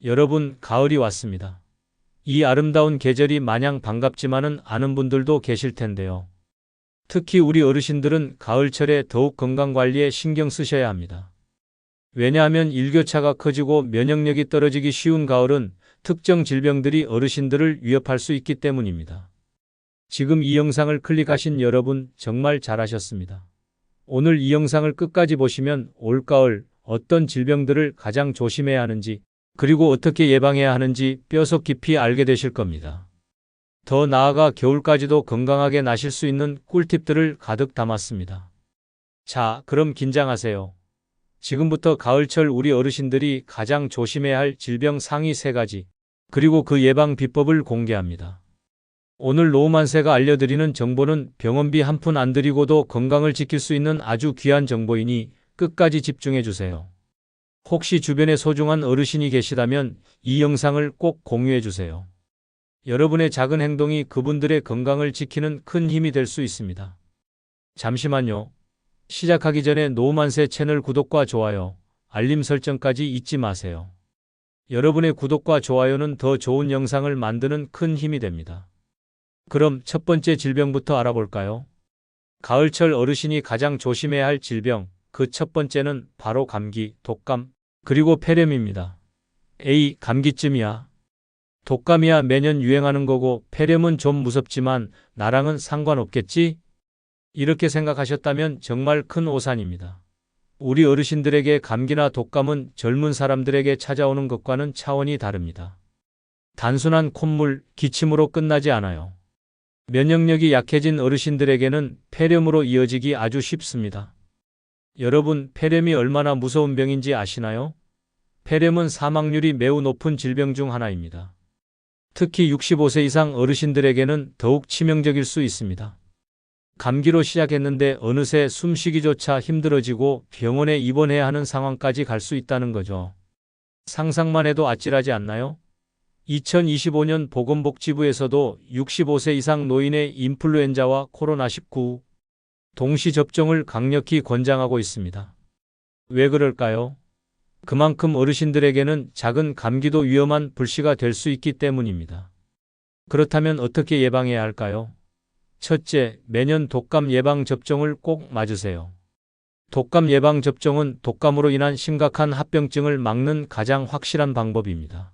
여러분, 가을이 왔습니다. 이 아름다운 계절이 마냥 반갑지만은 않은 분들도 계실 텐데요. 특히 우리 어르신들은 가을철에 더욱 건강관리에 신경 쓰셔야 합니다. 왜냐하면 일교차가 커지고 면역력이 떨어지기 쉬운 가을은 특정 질병들이 어르신들을 위협할 수 있기 때문입니다. 지금 이 영상을 클릭하신 여러분 정말 잘하셨습니다. 오늘 이 영상을 끝까지 보시면 올가을 어떤 질병들을 가장 조심해야 하는지 그리고 어떻게 예방해야 하는지 뼈속 깊이 알게 되실 겁니다. 더 나아가 겨울까지도 건강하게 나실 수 있는 꿀팁들을 가득 담았습니다. 자, 그럼 긴장하세요. 지금부터 가을철 우리 어르신들이 가장 조심해야 할 질병 상위 3가지, 그리고 그 예방 비법을 공개합니다. 오늘 노우만세가 알려드리는 정보는 병원비 한 푼 안 들이고도 건강을 지킬 수 있는 아주 귀한 정보이니 끝까지 집중해 주세요. 혹시 주변에 소중한 어르신이 계시다면 이 영상을 꼭 공유해 주세요. 여러분의 작은 행동이 그분들의 건강을 지키는 큰 힘이 될 수 있습니다. 잠시만요. 시작하기 전에 노우만세 채널 구독과 좋아요, 알림 설정까지 잊지 마세요. 여러분의 구독과 좋아요는 더 좋은 영상을 만드는 큰 힘이 됩니다. 그럼 첫 번째 질병부터 알아볼까요? 가을철 어르신이 가장 조심해야 할 질병, 그 첫 번째는 바로 감기, 독감, 그리고 폐렴입니다. 에이, 감기쯤이야. 독감이야 매년 유행하는 거고 폐렴은 좀 무섭지만 나랑은 상관없겠지? 이렇게 생각하셨다면 정말 큰 오산입니다. 우리 어르신들에게 감기나 독감은 젊은 사람들에게 찾아오는 것과는 차원이 다릅니다. 단순한 콧물, 기침으로 끝나지 않아요. 면역력이 약해진 어르신들에게는 폐렴으로 이어지기 아주 쉽습니다. 여러분, 폐렴이 얼마나 무서운 병인지 아시나요? 폐렴은 사망률이 매우 높은 질병 중 하나입니다. 특히 65세 이상 어르신들에게는 더욱 치명적일 수 있습니다. 감기로 시작했는데 어느새 숨쉬기조차 힘들어지고 병원에 입원해야 하는 상황까지 갈 수 있다는 거죠. 상상만 해도 아찔하지 않나요? 2025년 보건복지부에서도 65세 이상 노인의 인플루엔자와 코로나19 동시 접종을 강력히 권장하고 있습니다. 왜 그럴까요? 그만큼 어르신들에게는 작은 감기도 위험한 불씨가 될 수 있기 때문입니다. 그렇다면 어떻게 예방해야 할까요? 첫째, 매년 독감 예방 접종을 꼭 맞으세요. 독감 예방 접종은 독감으로 인한 심각한 합병증을 막는 가장 확실한 방법입니다.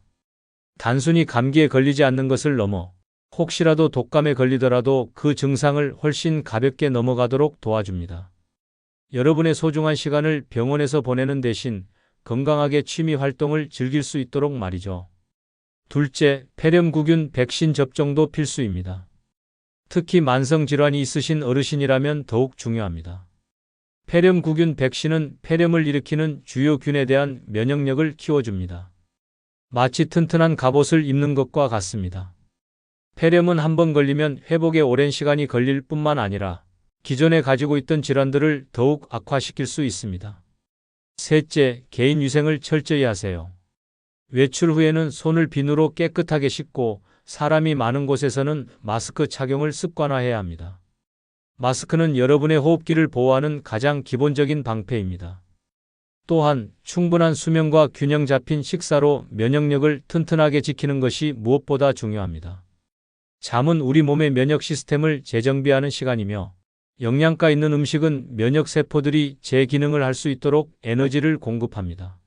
단순히 감기에 걸리지 않는 것을 넘어 혹시라도 독감에 걸리더라도 그 증상을 훨씬 가볍게 넘어가도록 도와줍니다. 여러분의 소중한 시간을 병원에서 보내는 대신 건강하게 취미 활동을 즐길 수 있도록 말이죠. 둘째, 폐렴구균 백신 접종도 필수입니다. 특히 만성질환이 있으신 어르신이라면 더욱 중요합니다. 폐렴구균 백신은 폐렴을 일으키는 주요 균에 대한 면역력을 키워줍니다. 마치 튼튼한 갑옷을 입는 것과 같습니다. 폐렴은 한번 걸리면 회복에 오랜 시간이 걸릴 뿐만 아니라 기존에 가지고 있던 질환들을 더욱 악화시킬 수 있습니다. 셋째, 개인 위생을 철저히 하세요. 외출 후에는 손을 비누로 깨끗하게 씻고 사람이 많은 곳에서는 마스크 착용을 습관화해야 합니다. 마스크는 여러분의 호흡기를 보호하는 가장 기본적인 방패입니다. 또한 충분한 수면과 균형 잡힌 식사로 면역력을 튼튼하게 지키는 것이 무엇보다 중요합니다. 잠은 우리 몸의 면역 시스템을 재정비하는 시간이며 영양가 있는 음식은 면역 세포들이 재기능을 할 수 있도록 에너지를 공급합니다.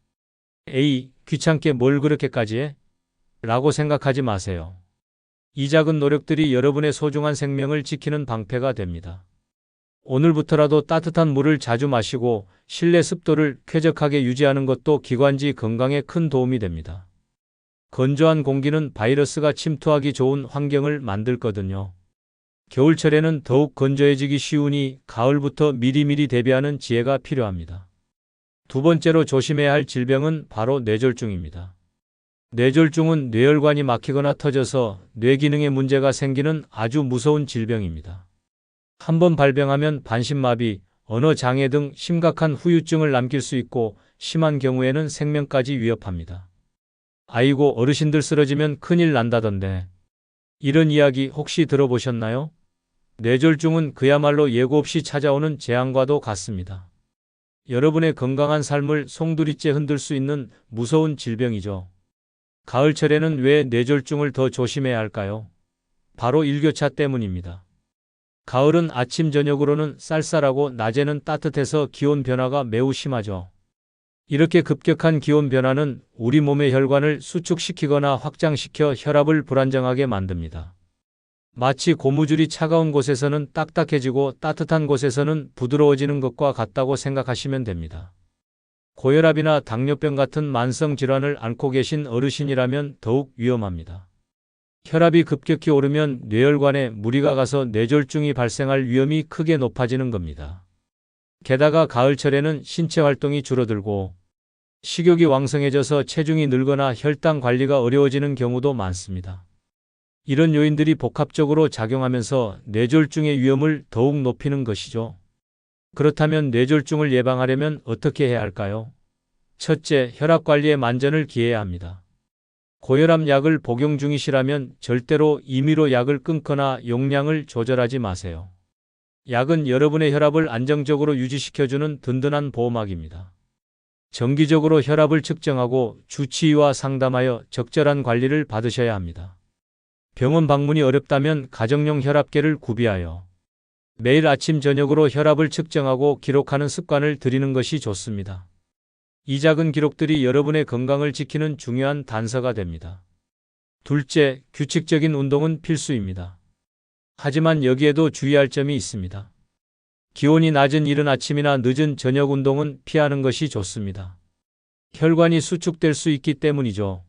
에이, 귀찮게 뭘 그렇게까지 해? 라고 생각하지 마세요. 이 작은 노력들이 여러분의 소중한 생명을 지키는 방패가 됩니다. 오늘부터라도 따뜻한 물을 자주 마시고 실내 습도를 쾌적하게 유지하는 것도 기관지 건강에 큰 도움이 됩니다. 건조한 공기는 바이러스가 침투하기 좋은 환경을 만들거든요. 겨울철에는 더욱 건조해지기 쉬우니 가을부터 미리미리 대비하는 지혜가 필요합니다. 두 번째로 조심해야 할 질병은 바로 뇌졸중입니다. 뇌졸중은 뇌혈관이 막히거나 터져서 뇌 기능에 문제가 생기는 아주 무서운 질병입니다. 한번 발병하면 반신마비, 언어장애 등 심각한 후유증을 남길 수 있고 심한 경우에는 생명까지 위협합니다. 아이고, 어르신들 쓰러지면 큰일 난다던데. 이런 이야기 혹시 들어보셨나요? 뇌졸중은 그야말로 예고 없이 찾아오는 재앙과도 같습니다. 여러분의 건강한 삶을 송두리째 흔들 수 있는 무서운 질병이죠. 가을철에는 왜 뇌졸중을 더 조심해야 할까요? 바로 일교차 때문입니다. 가을은 아침 저녁으로는 쌀쌀하고 낮에는 따뜻해서 기온 변화가 매우 심하죠. 이렇게 급격한 기온 변화는 우리 몸의 혈관을 수축시키거나 확장시켜 혈압을 불안정하게 만듭니다. 마치 고무줄이 차가운 곳에서는 딱딱해지고 따뜻한 곳에서는 부드러워지는 것과 같다고 생각하시면 됩니다. 고혈압이나 당뇨병 같은 만성 질환을 앓고 계신 어르신이라면 더욱 위험합니다. 혈압이 급격히 오르면 뇌혈관에 무리가 가서 뇌졸중이 발생할 위험이 크게 높아지는 겁니다. 게다가 가을철에는 신체 활동이 줄어들고 식욕이 왕성해져서 체중이 늘거나 혈당 관리가 어려워지는 경우도 많습니다. 이런 요인들이 복합적으로 작용하면서 뇌졸중의 위험을 더욱 높이는 것이죠. 그렇다면 뇌졸중을 예방하려면 어떻게 해야 할까요? 첫째, 혈압 관리에 만전을 기해야 합니다. 고혈압 약을 복용 중이시라면 절대로 임의로 약을 끊거나 용량을 조절하지 마세요. 약은 여러분의 혈압을 안정적으로 유지시켜주는 든든한 보호막입니다. 정기적으로 혈압을 측정하고 주치의와 상담하여 적절한 관리를 받으셔야 합니다. 병원 방문이 어렵다면 가정용 혈압계를 구비하여 매일 아침 저녁으로 혈압을 측정하고 기록하는 습관을 들이는 것이 좋습니다. 이 작은 기록들이 여러분의 건강을 지키는 중요한 단서가 됩니다. 둘째, 규칙적인 운동은 필수입니다. 하지만 여기에도 주의할 점이 있습니다. 기온이 낮은 이른 아침이나 늦은 저녁 운동은 피하는 것이 좋습니다. 혈관이 수축될 수 있기 때문이죠.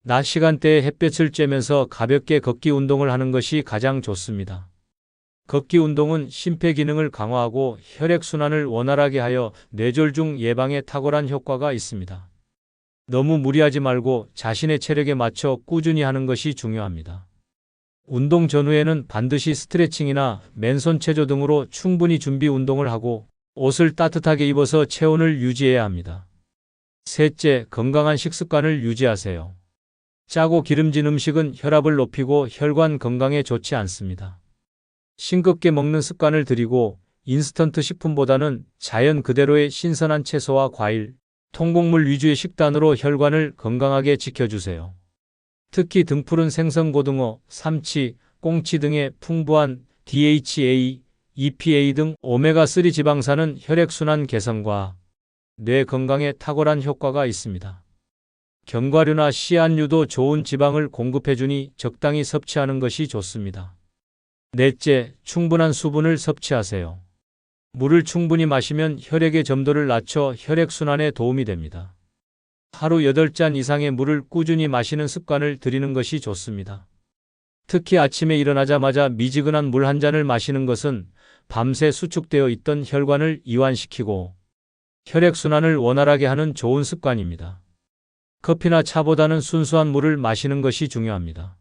낮 시간대에 햇볕을 쬐면서 가볍게 걷기 운동을 하는 것이 가장 좋습니다. 걷기 운동은 심폐 기능을 강화하고 혈액순환을 원활하게 하여 뇌졸중 예방에 탁월한 효과가 있습니다. 너무 무리하지 말고 자신의 체력에 맞춰 꾸준히 하는 것이 중요합니다. 운동 전후에는 반드시 스트레칭이나 맨손 체조 등으로 충분히 준비 운동을 하고 옷을 따뜻하게 입어서 체온을 유지해야 합니다. 셋째, 건강한 식습관을 유지하세요. 짜고 기름진 음식은 혈압을 높이고 혈관 건강에 좋지 않습니다. 싱겁게 먹는 습관을 들이고 인스턴트 식품보다는 자연 그대로의 신선한 채소와 과일, 통곡물 위주의 식단으로 혈관을 건강하게 지켜주세요. 특히 등푸른 생선고등어, 삼치, 꽁치 등의 풍부한 DHA, EPA 등 오메가3 지방산은 혈액순환 개선과 뇌 건강에 탁월한 효과가 있습니다. 견과류나 씨앗류도 좋은 지방을 공급해주니 적당히 섭취하는 것이 좋습니다. 넷째, 충분한 수분을 섭취하세요. 물을 충분히 마시면 혈액의 점도를 낮춰 혈액순환에 도움이 됩니다. 하루 8잔 이상의 물을 꾸준히 마시는 습관을 들이는 것이 좋습니다. 특히 아침에 일어나자마자 미지근한 물 한 잔을 마시는 것은 밤새 수축되어 있던 혈관을 이완시키고 혈액순환을 원활하게 하는 좋은 습관입니다. 커피나 차보다는 순수한 물을 마시는 것이 중요합니다.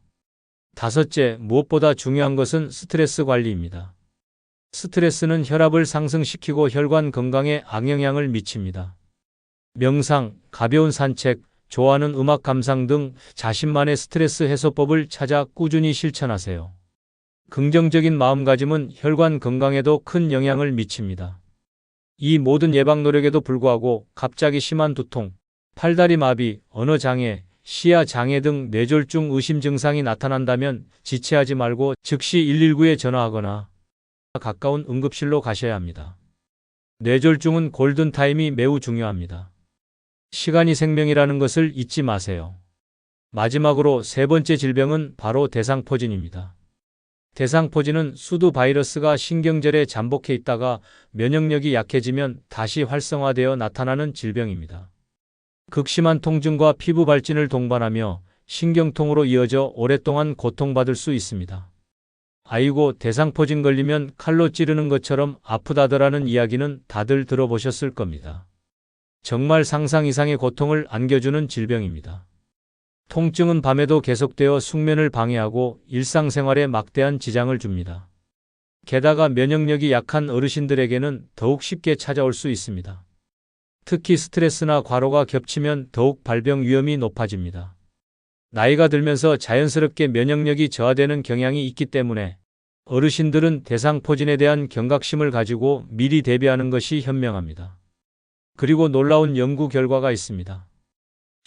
다섯째, 무엇보다 중요한 것은 스트레스 관리입니다. 스트레스는 혈압을 상승시키고 혈관 건강에 악영향을 미칩니다. 명상, 가벼운 산책, 좋아하는 음악 감상 등 자신만의 스트레스 해소법을 찾아 꾸준히 실천하세요. 긍정적인 마음가짐은 혈관 건강에도 큰 영향을 미칩니다. 이 모든 예방 노력에도 불구하고 갑자기 심한 두통, 팔다리 마비, 언어장애, 시야 장애 등 뇌졸중 의심 증상이 나타난다면 지체하지 말고 즉시 119에 전화하거나 가까운 응급실로 가셔야 합니다. 뇌졸중은 골든타임이 매우 중요합니다. 시간이 생명이라는 것을 잊지 마세요. 마지막으로 세 번째 질병은 바로 대상포진입니다. 대상포진은 수두 바이러스가 신경절에 잠복해 있다가 면역력이 약해지면 다시 활성화되어 나타나는 질병입니다. 극심한 통증과 피부 발진을 동반하며 신경통으로 이어져 오랫동안 고통받을 수 있습니다. 아이고, 대상포진 걸리면 칼로 찌르는 것처럼 아프다더라는 이야기는 다들 들어보셨을 겁니다. 정말 상상 이상의 고통을 안겨주는 질병입니다. 통증은 밤에도 계속되어 숙면을 방해하고 일상생활에 막대한 지장을 줍니다. 게다가 면역력이 약한 어르신들에게는 더욱 쉽게 찾아올 수 있습니다. 특히 스트레스나 과로가 겹치면 더욱 발병 위험이 높아집니다. 나이가 들면서 자연스럽게 면역력이 저하되는 경향이 있기 때문에 어르신들은 대상포진에 대한 경각심을 가지고 미리 대비하는 것이 현명합니다. 그리고 놀라운 연구 결과가 있습니다.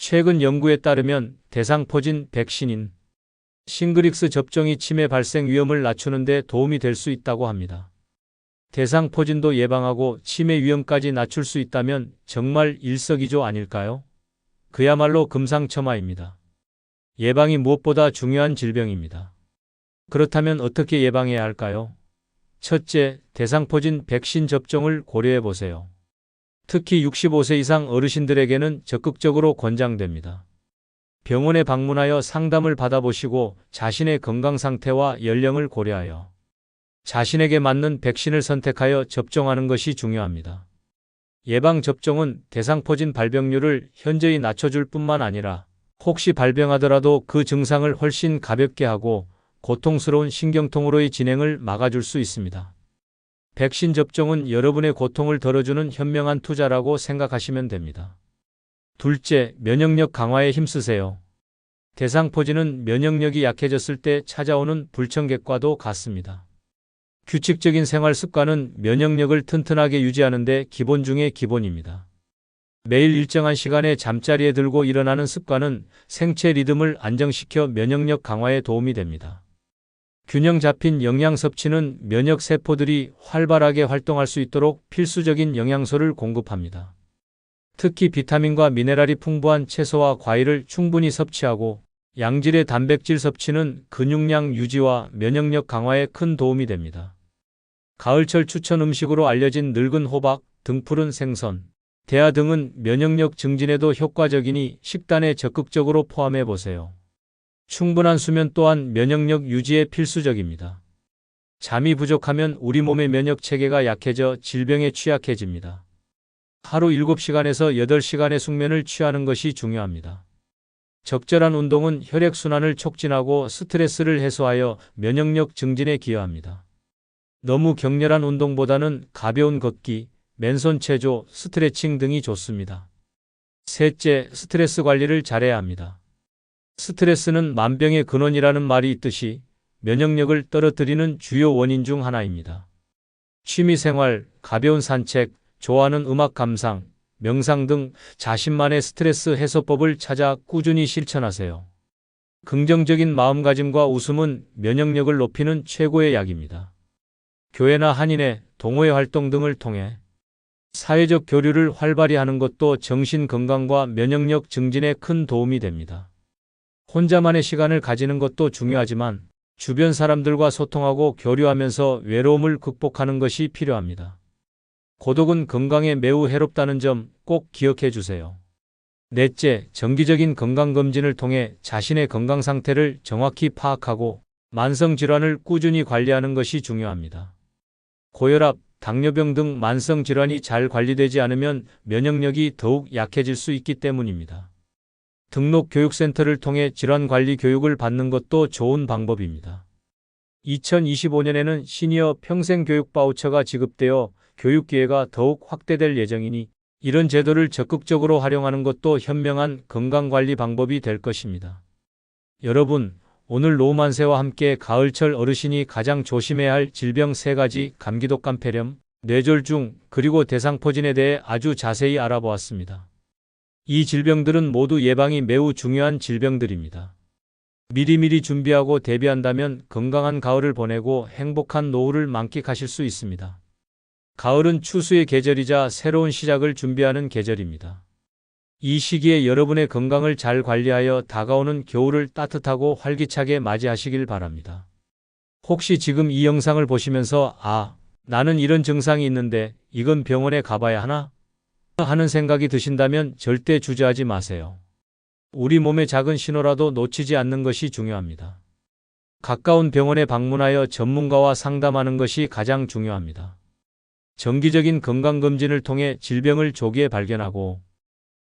최근 연구에 따르면 대상포진 백신인 싱그릭스 접종이 치매 발생 위험을 낮추는 데 도움이 될 수 있다고 합니다. 대상포진도 예방하고 치매 위험까지 낮출 수 있다면 정말 일석이조 아닐까요? 그야말로 금상첨화입니다. 예방이 무엇보다 중요한 질병입니다. 그렇다면 어떻게 예방해야 할까요? 첫째, 대상포진 백신 접종을 고려해 보세요. 특히 65세 이상 어르신들에게는 적극적으로 권장됩니다. 병원에 방문하여 상담을 받아보시고 자신의 건강 상태와 연령을 고려하여 자신에게 맞는 백신을 선택하여 접종하는 것이 중요합니다. 예방접종은 대상포진 발병률을 현저히 낮춰줄 뿐만 아니라 혹시 발병하더라도 그 증상을 훨씬 가볍게 하고 고통스러운 신경통으로의 진행을 막아줄 수 있습니다. 백신 접종은 여러분의 고통을 덜어주는 현명한 투자라고 생각하시면 됩니다. 둘째, 면역력 강화에 힘쓰세요. 대상포진은 면역력이 약해졌을 때 찾아오는 불청객과도 같습니다. 규칙적인 생활 습관은 면역력을 튼튼하게 유지하는 데 기본 중의 기본입니다. 매일 일정한 시간에 잠자리에 들고 일어나는 습관은 생체 리듬을 안정시켜 면역력 강화에 도움이 됩니다. 균형 잡힌 영양 섭취는 면역 세포들이 활발하게 활동할 수 있도록 필수적인 영양소를 공급합니다. 특히 비타민과 미네랄이 풍부한 채소와 과일을 충분히 섭취하고 양질의 단백질 섭취는 근육량 유지와 면역력 강화에 큰 도움이 됩니다. 가을철 추천 음식으로 알려진 늙은 호박, 등푸른 생선, 대하 등은 면역력 증진에도 효과적이니 식단에 적극적으로 포함해 보세요. 충분한 수면 또한 면역력 유지에 필수적입니다. 잠이 부족하면 우리 몸의 면역 체계가 약해져 질병에 취약해집니다. 하루 7시간에서 8시간의 숙면을 취하는 것이 중요합니다. 적절한 운동은 혈액순환을 촉진하고 스트레스를 해소하여 면역력 증진에 기여합니다. 너무 격렬한 운동보다는 가벼운 걷기, 맨손 체조, 스트레칭 등이 좋습니다. 셋째, 스트레스 관리를 잘해야 합니다. 스트레스는 만병의 근원이라는 말이 있듯이 면역력을 떨어뜨리는 주요 원인 중 하나입니다. 취미생활, 가벼운 산책, 좋아하는 음악 감상, 명상 등 자신만의 스트레스 해소법을 찾아 꾸준히 실천하세요. 긍정적인 마음가짐과 웃음은 면역력을 높이는 최고의 약입니다. 교회나 한인회, 동호회 활동 등을 통해 사회적 교류를 활발히 하는 것도 정신 건강과 면역력 증진에 큰 도움이 됩니다. 혼자만의 시간을 가지는 것도 중요하지만 주변 사람들과 소통하고 교류하면서 외로움을 극복하는 것이 필요합니다. 고독은 건강에 매우 해롭다는 점 꼭 기억해 주세요. 넷째, 정기적인 건강검진을 통해 자신의 건강 상태를 정확히 파악하고 만성질환을 꾸준히 관리하는 것이 중요합니다. 고혈압, 당뇨병 등 만성질환이 잘 관리되지 않으면 면역력이 더욱 약해질 수 있기 때문입니다. 등록 교육센터를 통해 질환관리 교육을 받는 것도 좋은 방법입니다. 2025년에는 시니어 평생교육 바우처가 지급되어 교육 기회가 더욱 확대될 예정이니 이런 제도를 적극적으로 활용하는 것도 현명한 건강관리 방법이 될 것입니다. 여러분, 오늘 노만세와 함께 가을철 어르신이 가장 조심해야 할 질병 3가지, 감기독감, 폐렴, 뇌졸중, 그리고 대상포진에 대해 아주 자세히 알아보았습니다. 이 질병들은 모두 예방이 매우 중요한 질병들입니다. 미리미리 준비하고 대비한다면 건강한 가을을 보내고 행복한 노후를 만끽하실 수 있습니다. 가을은 추수의 계절이자 새로운 시작을 준비하는 계절입니다. 이 시기에 여러분의 건강을 잘 관리하여 다가오는 겨울을 따뜻하고 활기차게 맞이하시길 바랍니다. 혹시 지금 이 영상을 보시면서 나는 이런 증상이 있는데 이건 병원에 가봐야 하나? 하는 생각이 드신다면 절대 주저하지 마세요. 우리 몸의 작은 신호라도 놓치지 않는 것이 중요합니다. 가까운 병원에 방문하여 전문가와 상담하는 것이 가장 중요합니다. 정기적인 건강검진을 통해 질병을 조기에 발견하고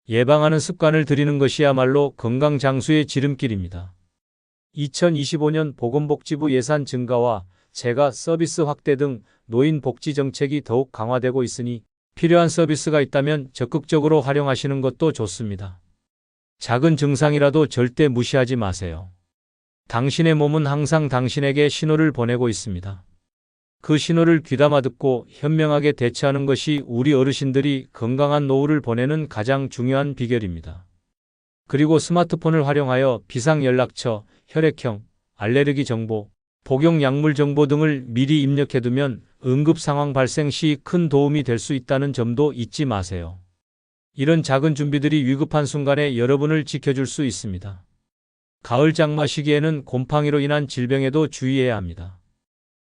예방하는 습관을 들이는 것이야말로 건강 장수의 지름길입니다. 2025년 보건복지부 예산 증가와 재가 서비스 확대 등 노인 복지 정책이 더욱 강화되고 있으니 필요한 서비스가 있다면 적극적으로 활용하시는 것도 좋습니다. 작은 증상이라도 절대 무시하지 마세요. 당신의 몸은 항상 당신에게 신호를 보내고 있습니다. 그 신호를 귀담아 듣고 현명하게 대처하는 것이 우리 어르신들이 건강한 노후를 보내는 가장 중요한 비결입니다. 그리고 스마트폰을 활용하여 비상연락처, 혈액형, 알레르기 정보, 복용 약물 정보 등을 미리 입력해두면 응급 상황 발생 시 큰 도움이 될 수 있다는 점도 잊지 마세요. 이런 작은 준비들이 위급한 순간에 여러분을 지켜줄 수 있습니다. 가을 장마 시기에는 곰팡이로 인한 질병에도 주의해야 합니다.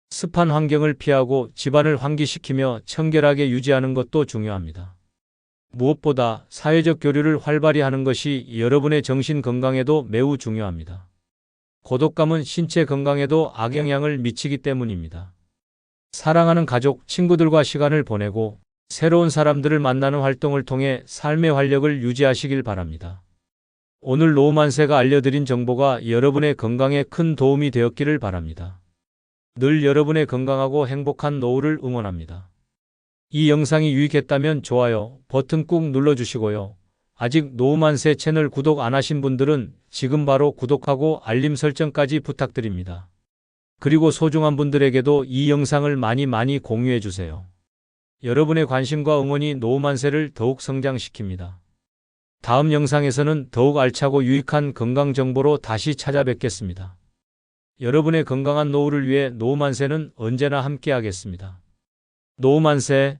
습한 환경을 피하고 집안을 환기시키며 청결하게 유지하는 것도 중요합니다. 무엇보다 사회적 교류를 활발히 하는 것이 여러분의 정신 건강에도 매우 중요합니다. 고독감은 신체 건강에도 악영향을 미치기 때문입니다. 사랑하는 가족, 친구들과 시간을 보내고 새로운 사람들을 만나는 활동을 통해 삶의 활력을 유지하시길 바랍니다. 오늘 노후만세가 알려드린 정보가 여러분의 건강에 큰 도움이 되었기를 바랍니다. 늘 여러분의 건강하고 행복한 노후를 응원합니다. 이 영상이 유익했다면 좋아요 버튼 꾹 눌러주시고요. 아직 노후만세 채널 구독 안 하신 분들은 지금 바로 구독하고 알림 설정까지 부탁드립니다. 그리고 소중한 분들에게도 이 영상을 많이 공유해 주세요. 여러분의 관심과 응원이 노후만세를 더욱 성장시킵니다. 다음 영상에서는 더욱 알차고 유익한 건강 정보로 다시 찾아뵙겠습니다. 여러분의 건강한 노후를 위해 노후만세는 언제나 함께하겠습니다. 노후만세